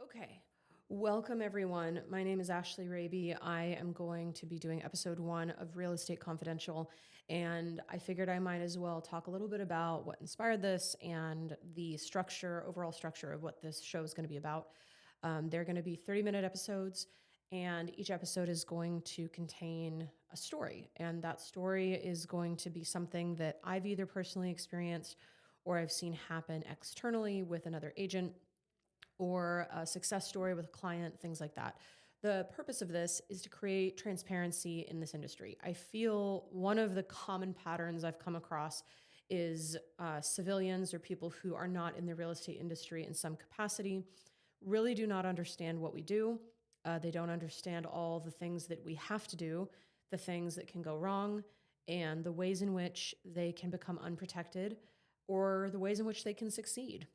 Okay. Welcome, everyone. My name is Ashley Raby. I am going to be doing episode 1 of Real Estate Confidential, and I figured I might as well talk a little bit about what inspired this and the overall structure of what this show is going to be about. They're going to be 30-minute episodes, and each episode is going to contain a story, and that story is going to be something that I've either personally experienced or I've seen happen externally with another agent, or a success story with a client, things like that. The purpose of this is to create transparency in this industry. I feel one of the common patterns I've come across is civilians or people who are not in the real estate industry in some capacity really do not understand what we do. They don't understand all the things that we have to do, the things that can go wrong, and the ways in which they can become unprotected or the ways in which they can succeed.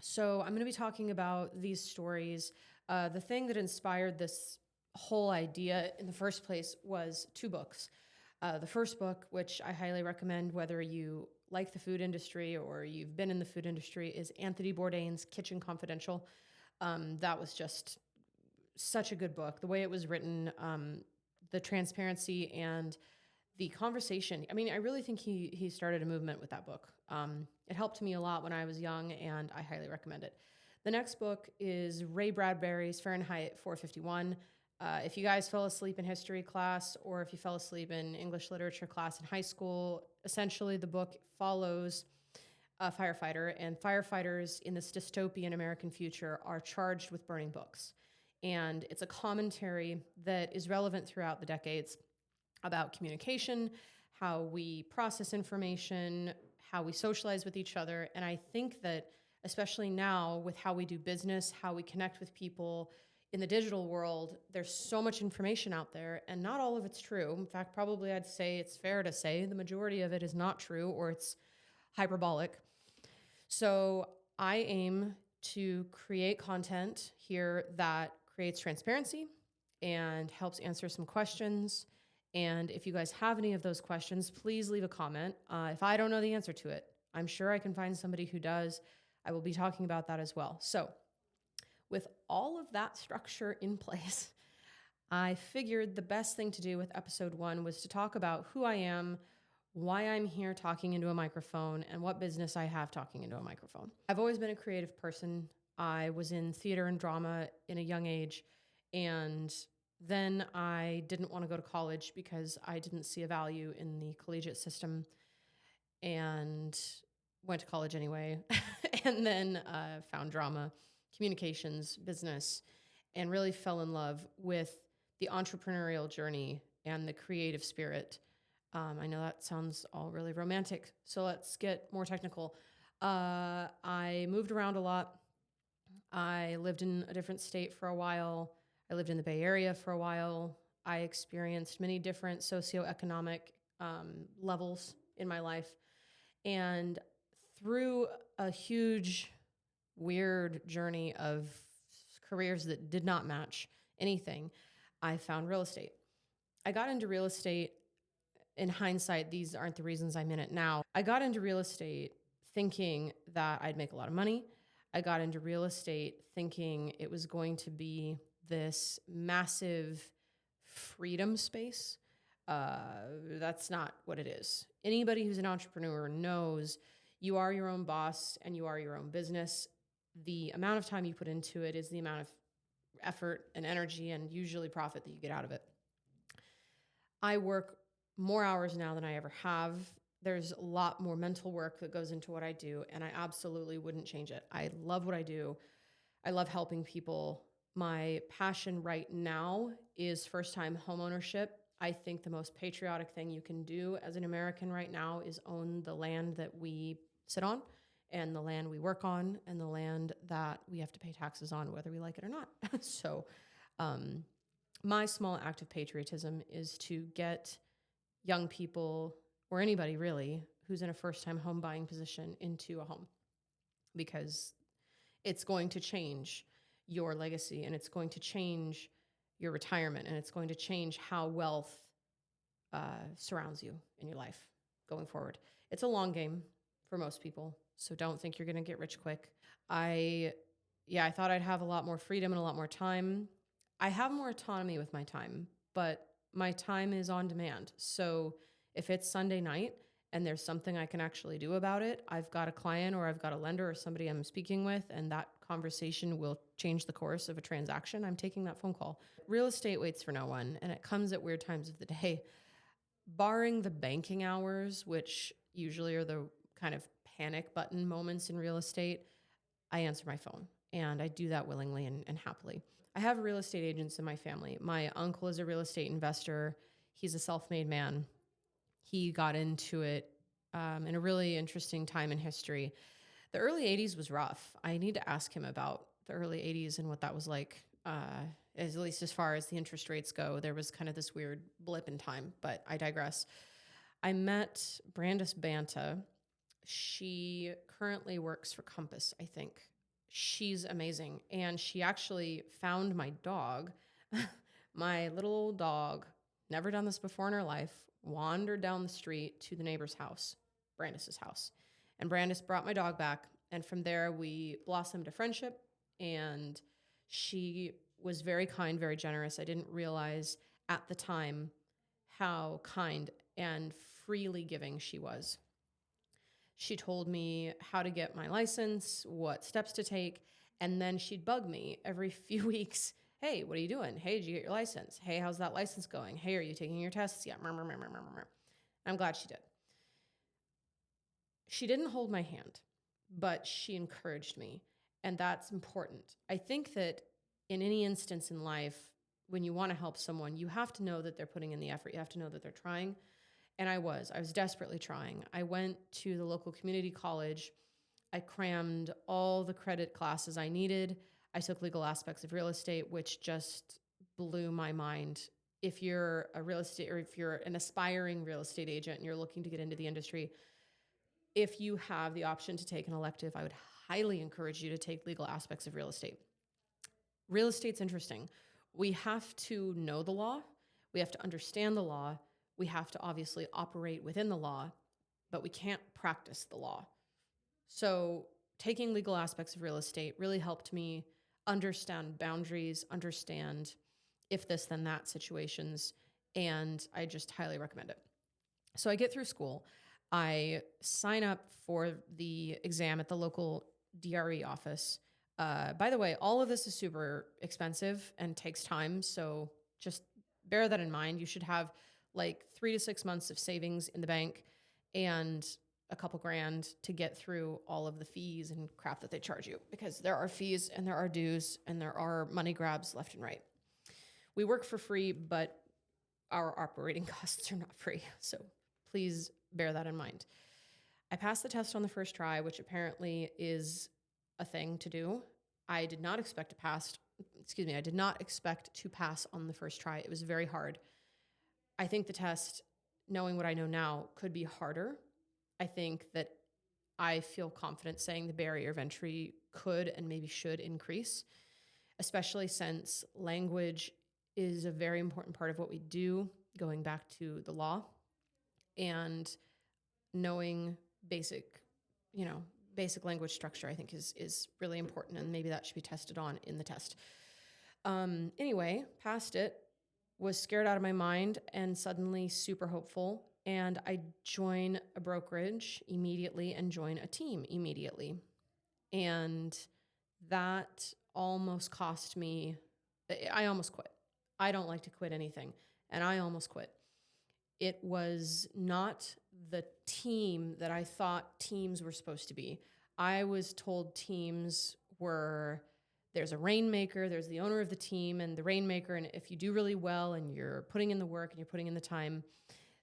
So I'm going to be talking about these stories. The thing that inspired this whole idea in the first place was 2 books. The first book, which I highly recommend whether you like the food industry or you've been in the food industry, is Anthony Bourdain's Kitchen Confidential. That was just such a good book. The way it was written, the transparency and the conversation. I mean, I really think he started a movement with that book. It helped me a lot when I was young, and I highly recommend it. The next book is Ray Bradbury's Fahrenheit 451. If you guys fell asleep in history class or if you fell asleep in English literature class in high school, essentially the book follows a firefighter, and firefighters in this dystopian American future are charged with burning books. And it's a commentary that is relevant throughout the decades about communication, how we process information, how we socialize with each other. And I think that especially now with how we do business, how we connect with people in the digital world, there's so much information out there and not all of it's true. In fact, probably I'd say it's fair to say the majority of it is not true or it's hyperbolic. So I aim to create content here that creates transparency and helps answer some questions. And if you guys have any of those questions, please leave a comment. If I don't know the answer to it, I'm sure I can find somebody who does. I will be talking about that as well. So with all of that structure in place, I figured the best thing to do with episode 1 was to talk about who I am, why I'm here talking into a microphone, and what business I have talking into a microphone. I've always been a creative person. I was in theater and drama in a young age, and then I didn't want to go to college because I didn't see a value in the collegiate system and went to college anyway. And then found drama, communications, business, and really fell in love with the entrepreneurial journey and the creative spirit. I know that sounds all really romantic, so let's get more technical. I moved around a lot. I lived in a different state for a while. I lived in the Bay Area for a while. I experienced many different socioeconomic levels in my life. And through a huge, weird journey of careers that did not match anything, I found real estate. I got into real estate. In hindsight, these aren't the reasons I'm in it now. I got into real estate thinking that I'd make a lot of money. I got into real estate thinking it was going to be this massive freedom space. That's not what it is. Anybody who's an entrepreneur knows you are your own boss and you are your own business. The amount of time you put into it is the amount of effort and energy and usually profit that you get out of it. I work more hours now than I ever have. There's a lot more mental work that goes into what I do, and I absolutely wouldn't change it. I love what I do. I love helping people. My passion right now is first-time homeownership. I think the most patriotic thing you can do as an American right now is own the land that we sit on and the land we work on and the land that we have to pay taxes on, whether we like it or not. So my small act of patriotism is to get young people or anybody really who's in a first-time home buying position into a home, because it's going to change your legacy and it's going to change your retirement and it's going to change how wealth surrounds you in your life going forward. It's a long game for most people, so don't think you're going to get rich quick. I I thought I'd have a lot more freedom and a lot more time. I have more autonomy with my time, but my time is on demand. So if it's Sunday night and there's something I can actually do about it, I've got a client or I've got a lender or somebody I'm speaking with, and that conversation will change the course of a transaction, I'm taking that phone call. Real estate waits for no one, and it comes at weird times of the day. Barring the banking hours, which usually are the kind of panic button moments in real estate, I answer my phone, and I do that willingly and happily. I have real estate agents in my family. My uncle is a real estate investor. He's a self-made man. He got into it in a really interesting time in history. The early 80s was rough. I need to ask him about the early 80s and what that was like, at least as far as the interest rates go. There was kind of this weird blip in time, but I digress. I met Brandis Banta. She currently works for Compass, I think. She's amazing. And she actually found my dog, my little old dog, never done this before in her life, wandered down the street to the neighbor's house, Brandis's house. And Brandis brought my dog back. And from there, we blossomed a friendship. And she was very kind, very generous. I didn't realize at the time how kind and freely giving she was. She told me how to get my license, what steps to take, and then she'd bug me every few weeks. Hey, what are you doing? Hey, did you get your license? Hey, how's that license going? Hey, are you taking your tests yet? I'm glad she did. She didn't hold my hand, but she encouraged me, and that's important. I think that in any instance in life, when you want to help someone, you have to know that they're putting in the effort. You have to know that they're trying. And I was desperately trying. I went to the local community college. I crammed all the credit classes I needed. I took legal aspects of real estate, which just blew my mind. If you're a real estate, or if you're an aspiring real estate agent and you're looking to get into the industry, if you have the option to take an elective, I would highly encourage you to take legal aspects of real estate. Real estate's interesting. We have to know the law. We have to understand the law. We have to obviously operate within the law, but we can't practice the law. So taking legal aspects of real estate really helped me understand boundaries, understand if this, then that situations, and I just highly recommend it. So I get through school. I sign up for the exam at the local DRE office. By the way, all of this is super expensive and takes time, so just bear that in mind. You should have like 3 to 6 months of savings in the bank and a couple grand to get through all of the fees and crap that they charge you, because there are fees and there are dues and there are money grabs left and right. We work for free, but our operating costs are not free. So please bear that in mind. I passed the test on the first try, which apparently is a thing to do. I did not expect to pass on the first try. It was very hard. I think the test, knowing what I know now, could be harder. I think that I feel confident saying the barrier of entry could and maybe should increase, especially since language is a very important part of what we do, going back to the law, and knowing basic language structure, I think is really important, and maybe that should be tested on in the test. Anyway, passed it, was scared out of my mind, and suddenly super hopeful. And I join a brokerage immediately and join a team immediately. And that almost cost me, I almost quit. I don't like to quit anything, and I almost quit. It was not the team that I thought teams were supposed to be. I was told teams were, there's a rainmaker, there's the owner of the team and the rainmaker, and if you do really well and you're putting in the work and you're putting in the time,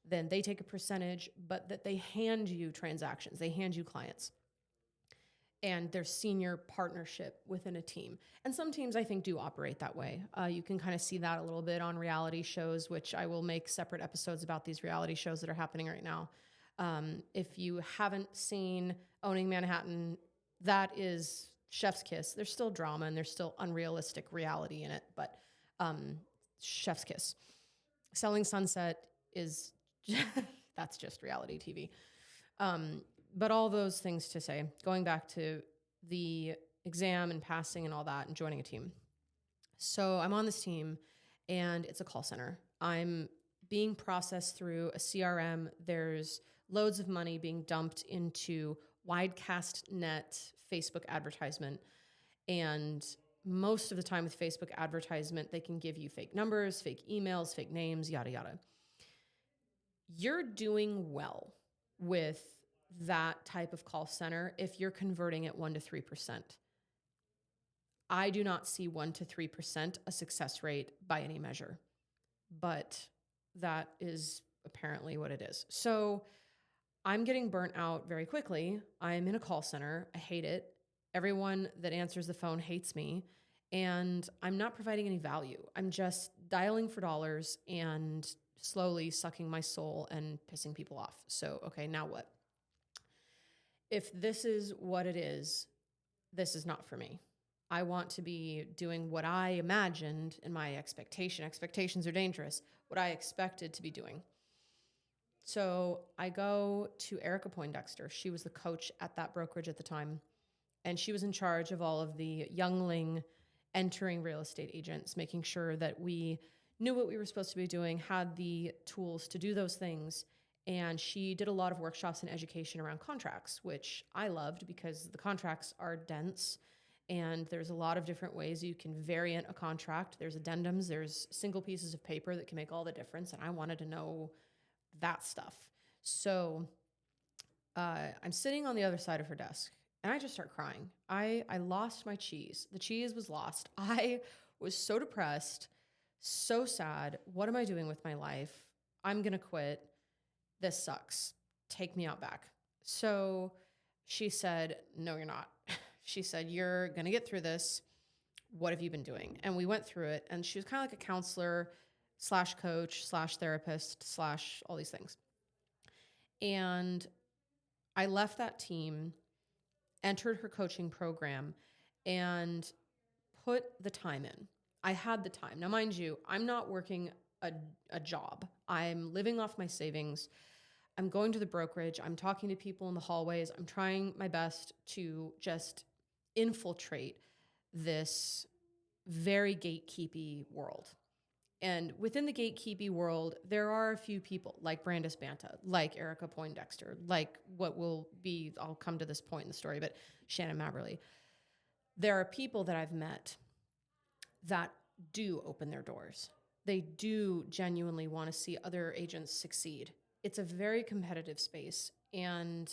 then they take a percentage, but that they hand you transactions, they hand you clients. And there's senior partnership within a team. And some teams, I think, do operate that way. You can kind of see that a little bit on reality shows, which I will make separate episodes about these reality shows that are happening right now. If you haven't seen Owning Manhattan, that is chef's kiss. There's still drama and there's still unrealistic reality in it, but chef's kiss. Selling Sunset is, that's just reality TV. But all those things to say, going back to the exam and passing and all that and joining a team. So I'm on this team and it's a call center. I'm being processed through a CRM. There's loads of money being dumped into widecast net Facebook advertisement. And most of the time with Facebook advertisement, they can give you fake numbers, fake emails, fake names, yada, yada. You're doing well with that type of call center if you're converting at 1% to 3%. I do not see 1% to 3% a success rate by any measure, but that is apparently what it is. So I'm getting burnt out very quickly. I'm in a call center. I hate it. Everyone that answers the phone hates me, and I'm not providing any value. I'm just dialing for dollars and slowly sucking my soul and pissing people off. So, okay, now what? If this is what it is, this is not for me. I want to be doing what I imagined in my expectation. Expectations are dangerous. What I expected to be doing. So I go to Erica Poindexter. She was the coach at that brokerage at the time. And she was in charge of all of the youngling entering real estate agents, making sure that we knew what we were supposed to be doing, had the tools to do those things. And she did a lot of workshops and education around contracts, which I loved because the contracts are dense and there's a lot of different ways you can variant a contract. There's addendums, there's single pieces of paper that can make all the difference. And I wanted to know that stuff. So I'm sitting on the other side of her desk and I just start crying. I lost my cheese. The cheese was lost. I was so depressed, so sad. What am I doing with my life? I'm going to quit. This sucks. Take me out back. So she said, no, you're not. She said, you're going to get through this. What have you been doing? And we went through it. And she was kind of like a counselor / coach / therapist / all these things. And I left that team, entered her coaching program, and put the time in. I had the time. Now, mind you, I'm not working a job. I'm living off my savings. I'm going to the brokerage. I'm talking to people in the hallways. I'm trying my best to just infiltrate this very gatekeepy world. And within the gatekeepy world, there are a few people like Brandis Banta, like Erica Poindexter, like what will be, I'll come to this point in the story, but Shannon Mabberley. There are people that I've met that do open their doors. They do genuinely want to see other agents succeed. It's a very competitive space. And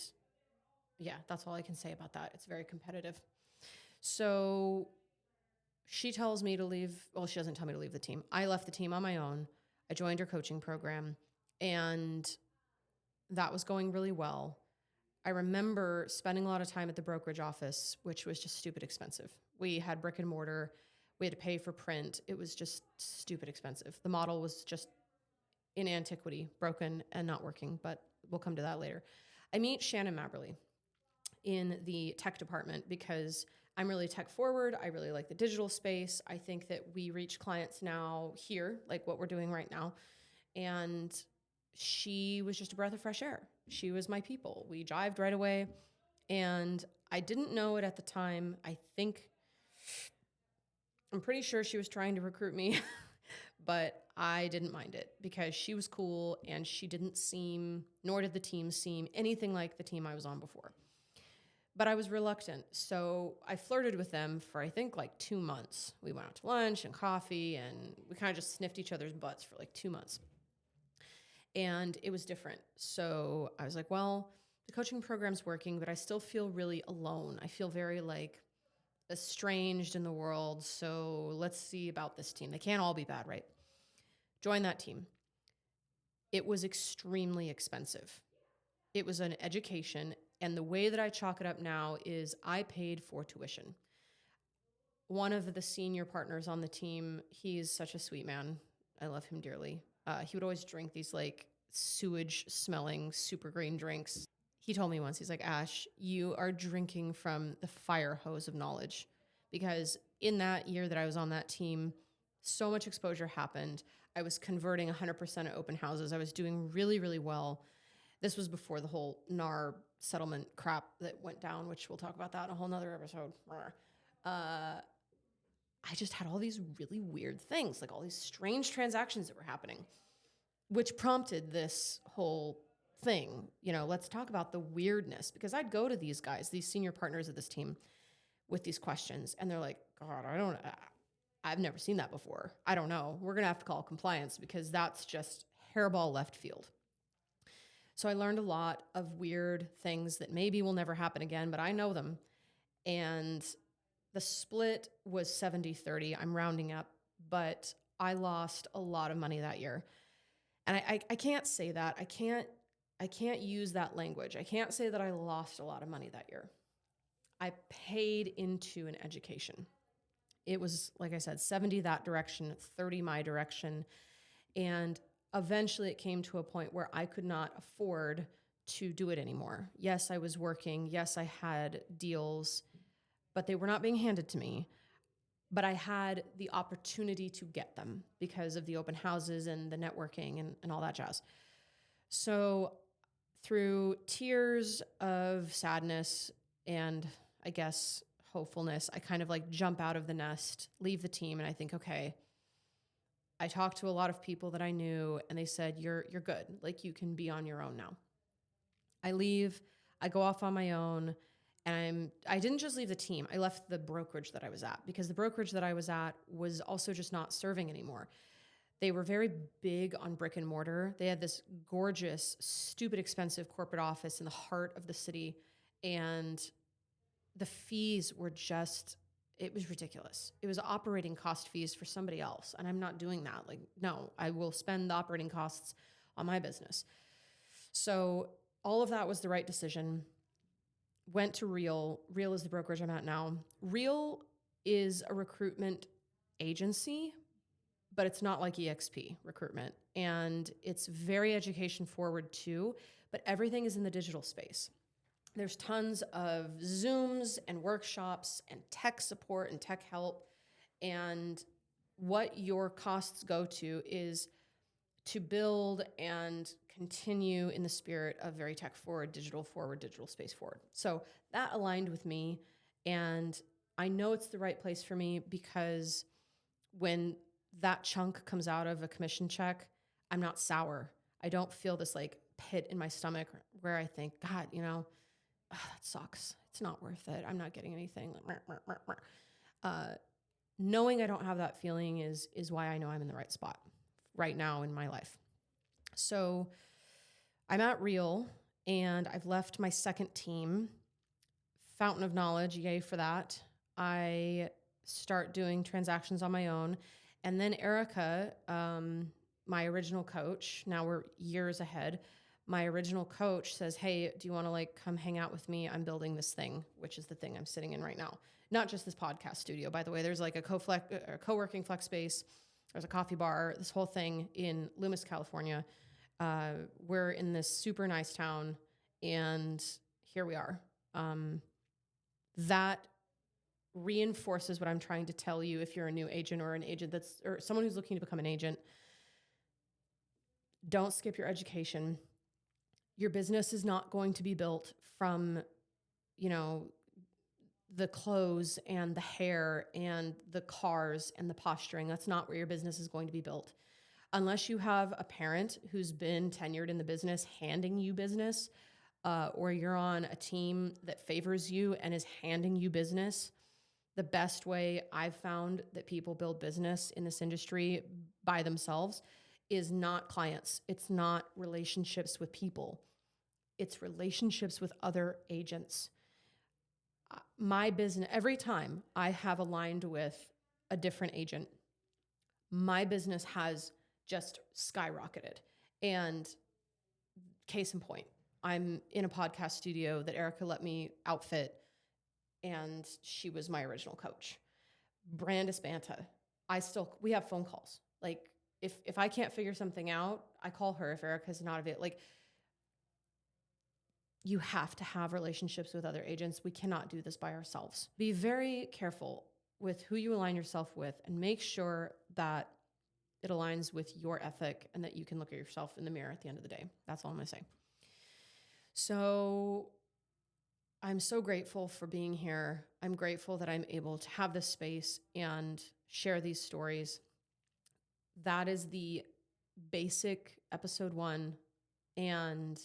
yeah, that's all I can say about that. It's very competitive. So she tells me to leave. Well, she doesn't tell me to leave the team. I left the team on my own. I joined her coaching program, and that was going really well. I remember spending a lot of time at the brokerage office, which was just stupid expensive. We had brick and mortar. We had to pay for print. It was just stupid expensive. The model was just in antiquity, broken and not working, but we'll come to that later. I meet Shannon Mabberley in the tech department because I'm really tech forward. I really like the digital space. I think that we reach clients now here, like what we're doing right now. And she was just a breath of fresh air. She was my people. We jived right away. And I didn't know it at the time. I'm pretty sure she was trying to recruit me, but I didn't mind it because she was cool and she didn't seem, nor did the team seem anything like the team I was on before. But I was reluctant. So I flirted with them for, I think, like 2 months. We went out to lunch and coffee, and we kind of just sniffed each other's butts for like 2 months. And it was different. So I was like, well, the coaching program's working, but I still feel really alone. I feel very like estranged in the world. So let's see about this team. They can't all be bad, right? Join that team. It was extremely expensive. It was an education. And the way that I chalk it up now is I paid for tuition. One of the senior partners on the team, he's such a sweet man. I love him dearly. He would always drink these like sewage smelling super green drinks. He told me once, he's like, Ash, you are drinking from the fire hose of knowledge. Because in that year that I was on that team, so much exposure happened. I was converting 100% of open houses. I was doing really, really well. This was before the whole NAR settlement crap that went down, which we'll talk about that in a whole nother episode. I just had all these really weird things, like all these strange transactions that were happening, which prompted this whole thing. Let's talk about the weirdness, because I'd go to these guys, these senior partners of this team, with these questions, and they're like, God, I've never seen that before. I don't know. We're going to have to call compliance because that's just hairball left field. So I learned a lot of weird things that maybe will never happen again, but I know them. And the split was 70-30. I'm rounding up, but I lost a lot of money that year. And I can't say that. I can't use that language. I can't say that I lost a lot of money that year. I paid into an education. It was, like I said, 70 that direction, 30 my direction. And eventually it came to a point where I could not afford to do it anymore. Yes, I was working. Yes, I had deals, but they were not being handed to me. But I had the opportunity to get them because of the open houses and the networking and all that jazz. So through tears of sadness and I guess hopefulness, I kind of like jump out of the nest, leave the team, and I think, okay, I talked to a lot of people that I knew and they said, you're good. Like you can be on your own now. I leave, I go off on my own, and I didn't just leave the team. I left the brokerage that I was at because the brokerage that I was at was also just not serving anymore. They were very big on brick and mortar. They had this gorgeous, stupid expensive corporate office in the heart of the city, and the fees were just, it was ridiculous. It was operating cost fees for somebody else. And I'm not doing that. Like, no, I will spend the operating costs on my business. So all of that was the right decision. Went to Real. Real is the brokerage I'm at now. Real is a recruitment agency, but it's not like EXP recruitment. And it's very education forward too, but everything is in the digital space. There's tons of Zooms and workshops and tech support and tech help. And what your costs go to is to build and continue in the spirit of very tech forward, digital space forward. So that aligned with me. And I know it's the right place for me because when that chunk comes out of a commission check, I'm not sour. I don't feel this like pit in my stomach where I think, God, that sucks. It's not worth it. I'm not getting anything. Knowing I don't have that feeling is why I know I'm in the right spot right now in my life. So I'm at Real and I've left my second team. Fountain of knowledge, yay for that. I start doing transactions on my own. And then Erica, my original coach, now we're years ahead, my original coach says, hey, do you want to like come hang out with me? I'm building this thing, which is the thing I'm sitting in right now. Not just this podcast studio, by the way. There's like a co-working flex space. There's a coffee bar, this whole thing in Loomis, California. We're in this super nice town, and here we are. That reinforces what I'm trying to tell you if you're a new agent or an agent or someone who's looking to become an agent. Don't skip your education. Your business is not going to be built from, the clothes and the hair and the cars and the posturing. That's not where your business is going to be built. Unless you have a parent who's been tenured in the business handing you business, or you're on a team that favors you and is handing you business. The best way I've found that people build business in this industry by themselves is not clients. It's not relationships with people. It's relationships with other agents. My business, every time I have aligned with a different agent, my business has just skyrocketed. And case in point, I'm in a podcast studio that Erica let me outfit, and she was my original coach. Brandis Banta, we have phone calls. Like if I can't figure something out, I call her if Erica's not available. Like, you have to have relationships with other agents. We cannot do this by ourselves. Be very careful with who you align yourself with and make sure that it aligns with your ethic and that you can look at yourself in the mirror at the end of the day. That's all I'm going to say. So I'm so grateful for being here. I'm grateful that I'm able to have this space and share these stories. That is the basic episode 1. And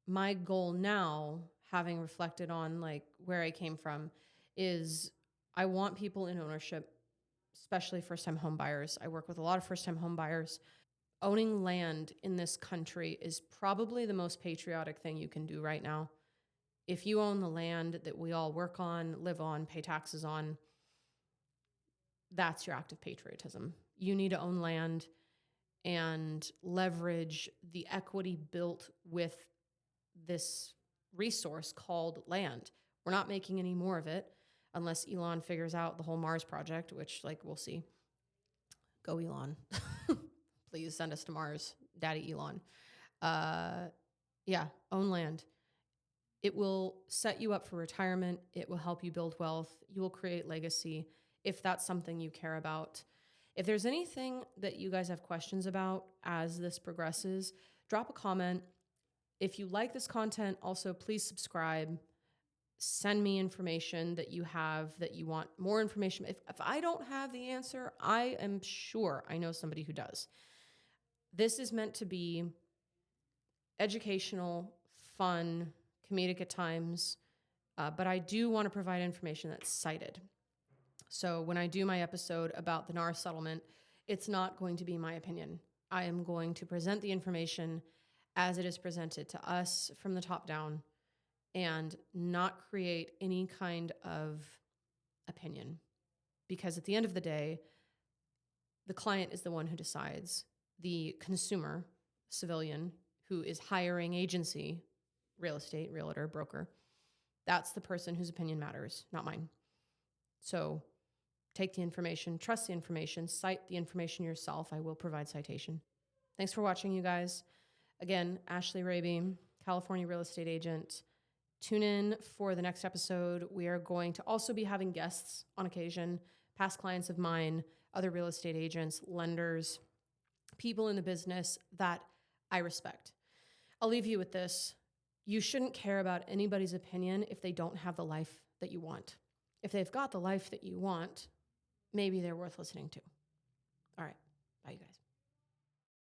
my goal now, having reflected on like where I came from, is I want people in ownership, especially first-time home buyers. I work with a lot of first-time home buyers. Owning land in this country is probably the most patriotic thing you can do right now. If you own the land that we all work on, live on, pay taxes on, that's your act of patriotism. You need to own land and leverage the equity built with this resource called land. We're not making any more of it unless Elon figures out the whole Mars project, which, like, we'll see. Go Elon. Please send us to Mars, Daddy Elon. Yeah, own land. It will set you up for retirement. It will help you build wealth. You will create legacy if that's something you care about. If there's anything that you guys have questions about as this progresses, drop a comment. If you like this content, also please subscribe. Send me information that you have, that you want more information. If I don't have the answer, I am sure I know somebody who does. This is meant to be educational, fun, comedic at times, but I do want to provide information that's cited. So when I do my episode about the NAR settlement, it's not going to be my opinion. I am going to present the information as it is presented to us from the top down and not create any kind of opinion. Because at the end of the day, the client is the one who decides. The consumer, civilian, who is hiring agency, real estate, realtor, broker, that's the person whose opinion matters, not mine. So take the information, trust the information, cite the information yourself. I will provide citation. Thanks for watching, you guys. Again, Ashley Raby, California real estate agent. Tune in for the next episode. We are going to also be having guests on occasion, past clients of mine, other real estate agents, lenders, people in the business that I respect. I'll leave you with this. You shouldn't care about anybody's opinion if they don't have the life that you want. If they've got the life that you want, maybe they're worth listening to. All right. Bye, you guys.